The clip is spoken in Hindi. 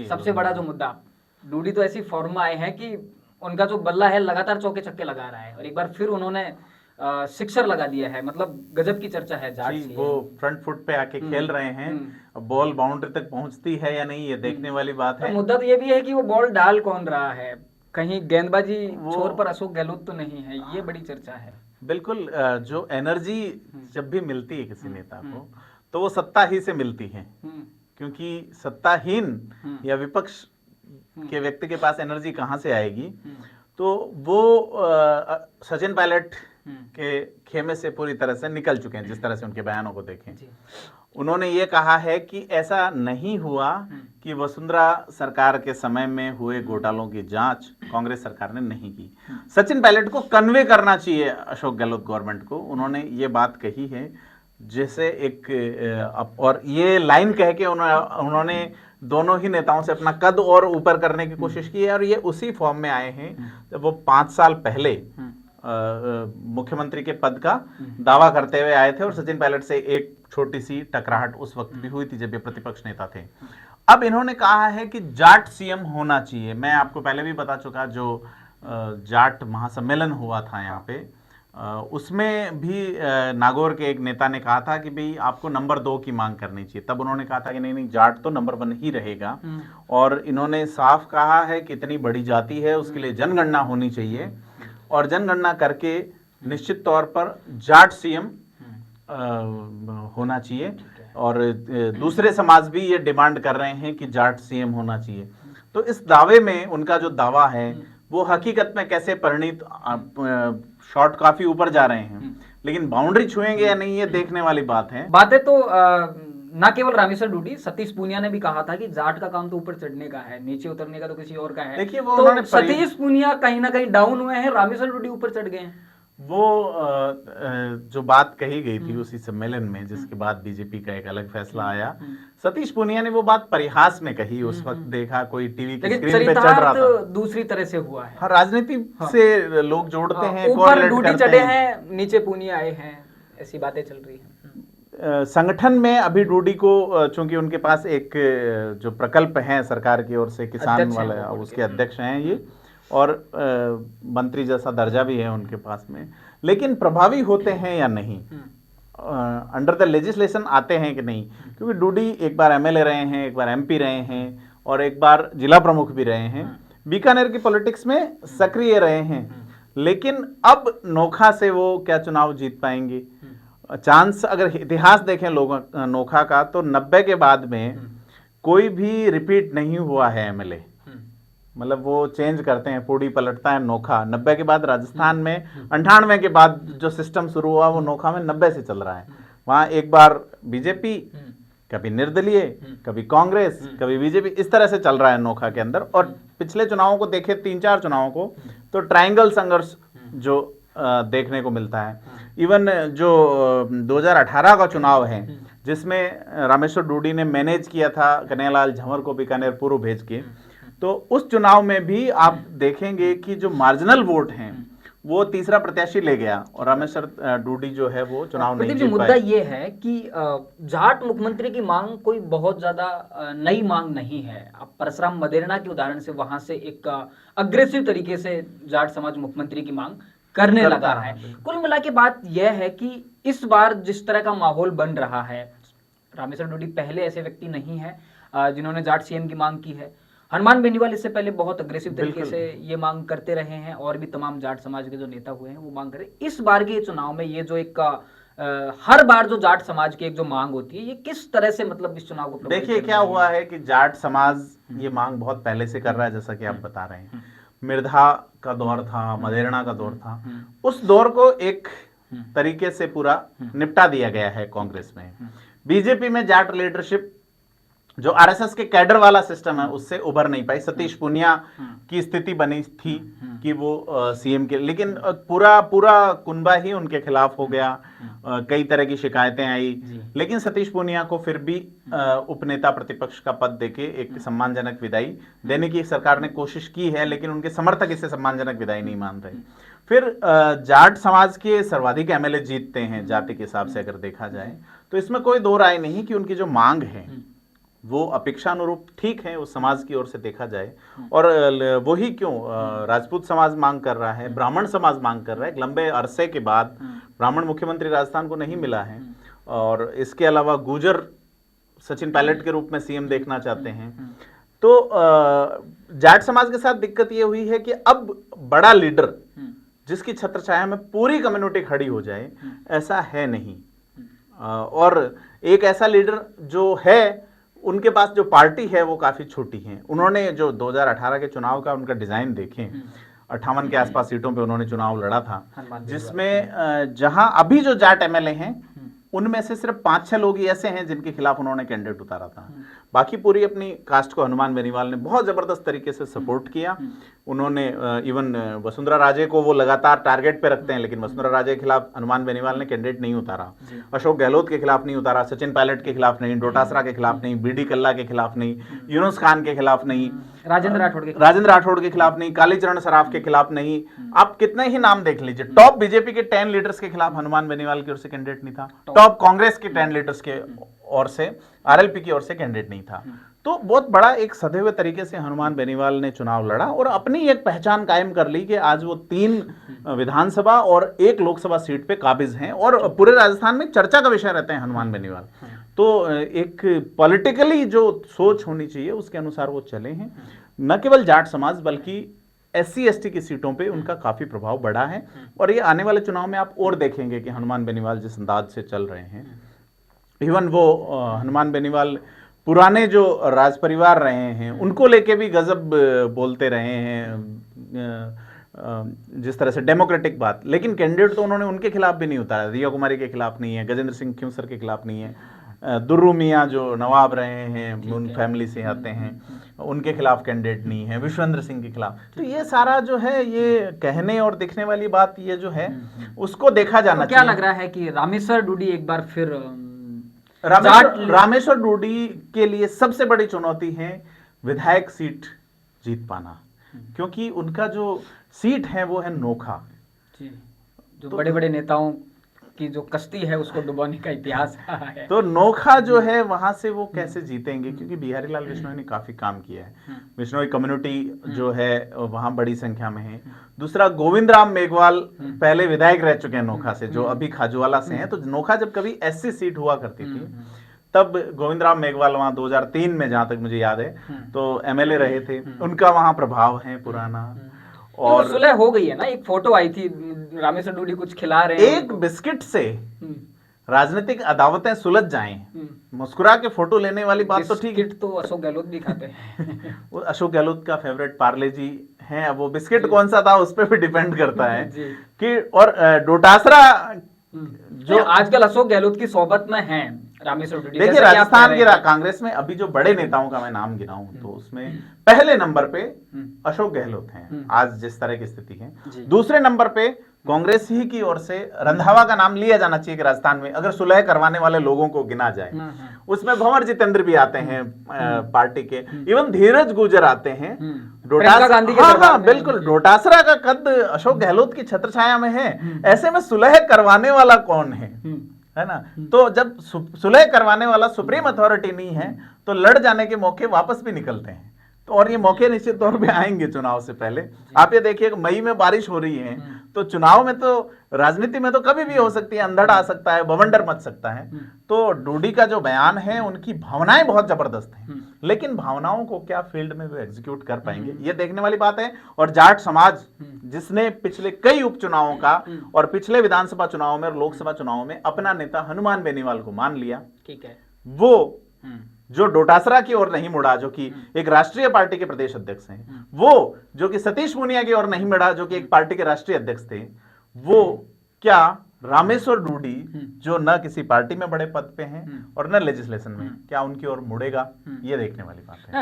सबसे बड़ा जो मुद्दा, डूडी तो ऐसी फॉर्म में आए हैं कि उनका जो बल्ला है लगातार चौके छक्के लगा रहा है, और एक बार फिर उन्होंने सिक्सर लगा दिया है। मतलब गजब की चर्चा है जाट जी, वो फ्रंट फुट पे आके खेल रहे हैं। बॉल बाउंड्री तक पहुंचती है या नहीं, ये देखने वाली बात है। मुद्दा तो ये भी है कि वो बॉल डाल कौन रहा है, कहीं गेंदबाजी छोर पर अशोक गहलोत तो नहीं है, ये बड़ी चर्चा है। बिल्कुल, जो एनर्जी जब भी मिलती है किसी नेता को तो वो सत्ता ही से मिलती है, क्योंकि सत्ताहीन या विपक्ष के व्यक्ति के पास एनर्जी कहां से आएगी। तो वो सचिन पायलट के खेमे से पूरी तरह से निकल चुके हैं। जिस तरह से उनके बयानों को देखें, उन्होंने ये कहा है कि ऐसा नहीं हुआ कि वसुंधरा सरकार के समय में हुए घोटालों की जांच कांग्रेस सरकार ने नहीं की। सचिन पायलट को कन्वे करना चाहिए अशोक गहलोत गवर्नमेंट को, उन्होंने ये बात कही है। जैसे एक और ये लाइन कह के उन्होंने दोनों ही नेताओं से अपना कद और ऊपर करने की कोशिश की है, और ये उसी फॉर्म में आए हैं जब वो 5 साल पहले मुख्यमंत्री के पद का दावा करते हुए आए थे, और सचिन पायलट से एक छोटी सी टकराहट उस वक्त भी हुई थी जब ये प्रतिपक्ष नेता थे। अब इन्होंने कहा है कि जाट सीएम होना चाहिए। मैं आपको पहले भी बता चुका, जो जाट महासम्मेलन हुआ था यहाँ पे, उसमें भी नागौर के एक नेता ने कहा था कि भाई आपको नंबर 2 की मांग करनी चाहिए। तब उन्होंने कहा था कि नहीं, जाट तो नंबर 1 ही रहेगा। और इन्होंने साफ कहा है कि इतनी बड़ी जाति है, उसके लिए जनगणना होनी चाहिए, और जनगणना करके निश्चित तौर पर जाट सीएम होना चाहिए। और दूसरे समाज भी ये डिमांड कर रहे हैं कि जाट सीएम होना चाहिए। तो इस दावे में, उनका जो दावा है वो हकीकत में कैसे परिणित, शॉट काफी ऊपर जा रहे हैं, लेकिन बाउंड्री छुएंगे या नहीं, ये देखने वाली बात है। बातें तो ना केवल रामेश्वर डूडी, सतीश पूनिया ने भी कहा था कि जाट का काम तो ऊपर चढ़ने का है, नीचे उतरने का तो किसी और का है। देखिए, वो तो सतीश पूनिया कहीं ना कहीं डाउन हुए हैं, रामेश्वर डूडी ऊपर चढ़ गए हैं। वो जो बात कही गई थी उसी सम्मेलन में, जिसके बाद बीजेपी का एक अलग फैसला आया, सतीश पूनिया ने वो बात परिहास में कही। उस वक्त देखा कोई टीवी की स्क्रीन पे चढ़ रहा था। दूसरी तरह से हुआ है। हाँ, राजनीति से लोग जोड़ते हैं, ऊपर डूडी चढ़े हैं, नीचे पूनिया आए हैं, ऐसी बातें चल रही हैं। संगठन में अभी डूडी को, चूंकि उनके पास एक जो प्रकल्प है सरकार की ओर से, किसान वाला, उसके अध्यक्ष हैं ये, और मंत्री जैसा दर्जा भी है उनके पास में, लेकिन प्रभावी होते हैं या नहीं, अंडर द लेजिस्लेशन आते हैं कि नहीं। क्योंकि डूडी एक बार एमएलए रहे हैं, एक बार एमपी रहे हैं, और एक बार जिला प्रमुख भी रहे हैं, बीकानेर की पॉलिटिक्स में सक्रिय रहे हैं। लेकिन अब नोखा से वो क्या चुनाव जीत पाएंगे? चांस, अगर इतिहास देखें लोगों नोखा का, तो 90 के बाद में कोई भी रिपीट नहीं हुआ है एमएलए। मतलब वो चेंज करते हैं, पूड़ी पलटता है नोखा। 90 के बाद राजस्थान में 98 के बाद जो सिस्टम शुरू हुआ वो नोखा में 90 से चल रहा है। वहां एक बार बीजेपी, कभी निर्दलीय, कभी कांग्रेस, कभी बीजेपी, इस तरह से चल रहा है नोखा के अंदर। और पिछले चुनावों को देखे, 3-4 चुनावों को, तो ट्रायंगल संघर्ष जो देखने को मिलता है। इवन जो 2018 का चुनाव है, जिसमें रामेश्वर डूडी ने मैनेज किया था कन्हैयालाल झंवर को बीकानेर पूर्व भेज के, तो उस चुनाव में भी आप देखेंगे कि जो मार्जिनल वोट हैं वो तीसरा प्रत्याशी ले गया, और रामेश्वर डूडी जो है वो चुनाव नहीं जीत पाए। मुद्दा ये है कि जाट मुख्यमंत्री की मांग कोई बहुत ज्यादा नई मांग नहीं है। अब परशुराम मदेरणा के उदाहरण से वहां से एक अग्रेसिव तरीके से जाट समाज मुख्यमंत्री की मांग करने लगा है। कुल मिला के बात यह है कि इस बार जिस तरह का माहौल बन रहा है, रामेश्वर डूडी पहले ऐसे व्यक्ति नहीं है जिन्होंने जाट सीएम की मांग की है। हनुमान बेनीवाल इससे पहले बहुत अग्रेसिव तरीके से ये मांग करते रहे हैं, और भी तमाम जाट समाज के जो नेता हुए हैं वो मांग कर रहे हैं। इस बार के चुनाव में ये जो एक हर बार जो जाट समाज की एक जो मांग होती है, ये किस तरह से मतलब इस चुनाव को देखिए क्या हुआ है कि जाट समाज ये मांग बहुत पहले से कर रहा है, जैसा कि आप बता रहे हैं। मिर्धा का दौर था, मदेरणा का दौर था, उस दौर को एक तरीके से पूरा निपटा दिया गया है कांग्रेस में। बीजेपी में जाट लीडरशिप जो आरएसएस के कैडर वाला सिस्टम है उससे उभर नहीं पाई। सतीश पूनिया की स्थिति बनी थी कि वो सीएम के, लेकिन पूरा कुनबा ही उनके खिलाफ हो गया। कई तरह की शिकायतें आई, लेकिन सतीश पूनिया को फिर भी उपनेता प्रतिपक्ष का पद देके एक सम्मानजनक विदाई देने की सरकार ने कोशिश की है, लेकिन उनके समर्थक इसे सम्मानजनक विदाई नहीं मान रहे। फिर जाट समाज के सर्वाधिक एमएलए जीतते हैं जाति के हिसाब से अगर देखा जाए, तो इसमें कोई दो राय नहीं कि उनकी जो मांग है वो अपेक्षानुरूप ठीक है उस समाज की ओर से देखा जाए। और वही क्यों राजपूत समाज मांग कर रहा है, ब्राह्मण समाज मांग कर रहा है। लंबे अरसे के बाद ब्राह्मण मुख्यमंत्री राजस्थान को नहीं मिला है, और इसके अलावा गुर्जर सचिन पायलट के रूप में सीएम देखना चाहते हैं। तो जाट समाज के साथ दिक्कत ये हुई है कि अब बड़ा लीडर जिसकी छत्रछाया में पूरी कम्युनिटी खड़ी हो जाए, ऐसा है नहीं। और एक ऐसा लीडर जो है, उनके पास जो पार्टी है वो काफी छोटी है। उन्होंने जो 2018 के चुनाव का उनका डिजाइन देखें, 58 के आसपास सीटों पे उन्होंने चुनाव लड़ा था, जिसमें जहां अभी जो जाट एमएलए हैं उनमें से सिर्फ 5-6 लोग ही ऐसे हैं जिनके खिलाफ उन्होंने कैंडिडेट उतारा था। बाकी पूरी अपनी कास्ट को हनुमान बेनीवाल ने बहुत जबरदस्त तरीके से सपोर्ट किया। उन्होंने इवन वसुंधरा राजे को वो लगातार टारगेट पे रखते हैं, लेकिन वसुंधरा राजे के खिलाफ हनुमान बेनीवाल ने कैंडिडेट नहीं उतारा, अशोक गहलोत के खिलाफ नहीं उतारा, सचिन पायलट के खिलाफ नहीं, डोटासरा के खिलाफ नहीं, बीडी कल्ला के खिलाफ नहीं, यूनुस खान के खिलाफ नहीं, राजेंद्र राठौड़ के खिलाफ नहीं, कालीचरण सराफ के खिलाफ नहीं। आप कितने ही नाम देख लीजिए, टॉप बीजेपी के 10 लीडर्स के खिलाफ हनुमान बेनीवाल की ओर से कैंडिडेट नहीं था, टॉप कांग्रेस के 10 लीडर्स के ओर से, आरएलपी की ओर से कैंडिडेट नहीं था। तो बहुत बड़ा एक सधे हुए तरीके से हनुमान बेनीवाल ने चुनाव लड़ा और अपनी एक पहचान कायम कर ली कि आज वो 3 विधानसभा और 1 लोकसभा सीट पे काबिज हैं, और पूरे राजस्थान में चर्चा का विषय रहते हैं हनुमान बेनीवाल। तो एक पॉलिटिकली जो सोच होनी चाहिए उसके अनुसार वो चले हैं। न केवल जाट समाज बल्कि SC/ST की सीटों पे उनका काफी प्रभाव बढ़ा है, और ये आने वाले चुनाव में आप और देखेंगे कि हनुमान बेनीवाल जिस अंदाज से चल रहे हैं, इवन वो हनुमान बेनीवाल पुराने जो राज परिवार रहे हैं उनको लेके भी गजब बोलते रहे हैं, जिस तरह से डेमोक्रेटिक बात, लेकिन कैंडिडेट तो उन्होंने उनके खिलाफ भी नहीं उतारा। रिया कुमारी के खिलाफ नहीं है, गजेंद्र सिंह खिंवसर के खिलाफ नहीं है, दुर्रू मियाँ जो नवाब रहे हैं उन फैमिली से आते हैं, उनके खिलाफ कैंडिडेट नहीं है, विश्वेंद्र सिंह के खिलाफ। तो ये सारा जो है, ये कहने और दिखने वाली बात ये जो है उसको देखा जाना चाहिए। क्या लग रहा है कि रामेश्वर डूडी एक बार फिर रामेश्वर डूडी के लिए सबसे बड़ी चुनौती है विधायक सीट जीत पाना, क्योंकि उनका जो सीट है वो है नोखा, जो तो बड़े-बड़े नेताओं की जो कश्ती है उसको डुबाने का इतिहास है। तो नोखा जो है वहां से वो कैसे जीतेंगे, क्योंकि बिहारी लाल बिश्नोई ने काफी काम किया है, बिश्नोई कम्युनिटी जो है वहां बड़ी संख्या में है। दूसरा, गोविंद राम मेघवाल पहले विधायक रह चुके हैं नोखा से, जो अभी खाजूवाला से हैं। तो नोखा जब कभी SC सीट हुआ करती थी तब गोविंद राम मेघवाल वहां 2003 में, जहां तक मुझे याद है, तो MLA रहे थे, उनका वहां प्रभाव है पुराना। और सुलह हो गई है ना, एक फोटो आई थी रामेश्वर डूडी कुछ खिला रहे हैं, एक बिस्किट से राजनीतिक अदावतें सुलझ जाएं, मुस्कुरा के फोटो लेने वाली बात तो ठीक है। तो अशोक गहलोत भी खाते हैं। वो अशोक गहलोत का फेवरेट पार्ले जी है, वो बिस्किट कौन सा था उस पर भी डिपेंड करता है कि। और डोटासरा जो आजकल अशोक गहलोत की सोबत में है रामेश्वर डूडी। देखिए, राजस्थान की कांग्रेस में अभी जो बड़े नेताओं का मैं नाम गिनाऊं तो उसमें पहले नंबर पे अशोक गहलोत हैं, आज जिस तरह की स्थिति है। दूसरे नंबर पे कांग्रेस ही की ओर से रंधावा का नाम लिया जाना चाहिए कि राजस्थान में अगर सुलह करवाने वाले लोगों को गिना जाए, उसमें भंवर जितेंद्र भी आते हैं पार्टी के, इवन धीरज गुर्जर आते हैं, हाँ बिल्कुल, डोटासरा का कद अशोक गहलोत की छत्रछाया में है। ऐसे में सुलह करवाने वाला कौन है ना? तो जब सुलह करवाने वाला सुप्रीम अथॉरिटी नहीं है तो लड़ जाने के मौके वापस भी निकलते हैं। तो और ये मौके निश्चित तौर पे आएंगे चुनाव से पहले। आप ये देखिए, मई में बारिश हो रही है, तो चुनाव में तो राजनीति में तो कभी भी हो सकती है, अंधड़ आ सकता है, बवंडर मच सकता है। तो डूडी का जो बयान है, उनकी भावनाएं बहुत जबरदस्त हैं, लेकिन भावनाओं को क्या फील्ड में वो एग्जीक्यूट कर पाएंगे, ये देखने वाली बात है। और जाट समाज जिसने पिछले कई उपचुनावों का और पिछले विधानसभा चुनाव में और लोकसभा चुनाव में अपना नेता हनुमान बेनीवाल को मान लिया, ठीक है, वो जो डोटासरा की ओर नहीं मुड़ा, जो कि एक राष्ट्रीय पार्टी के प्रदेश अध्यक्ष हैं, वो जो कि सतीश पूनिया की ओर नहीं मुड़ा, जो कि एक पार्टी के राष्ट्रीय अध्यक्ष थे, वो क्या रामेश्वर डूडी जो न किसी पार्टी में बड़े पद पे हैं और न लेजिस्लेशन में, क्या उनकी ओर मुड़ेगा, ये देखने वाली बात है।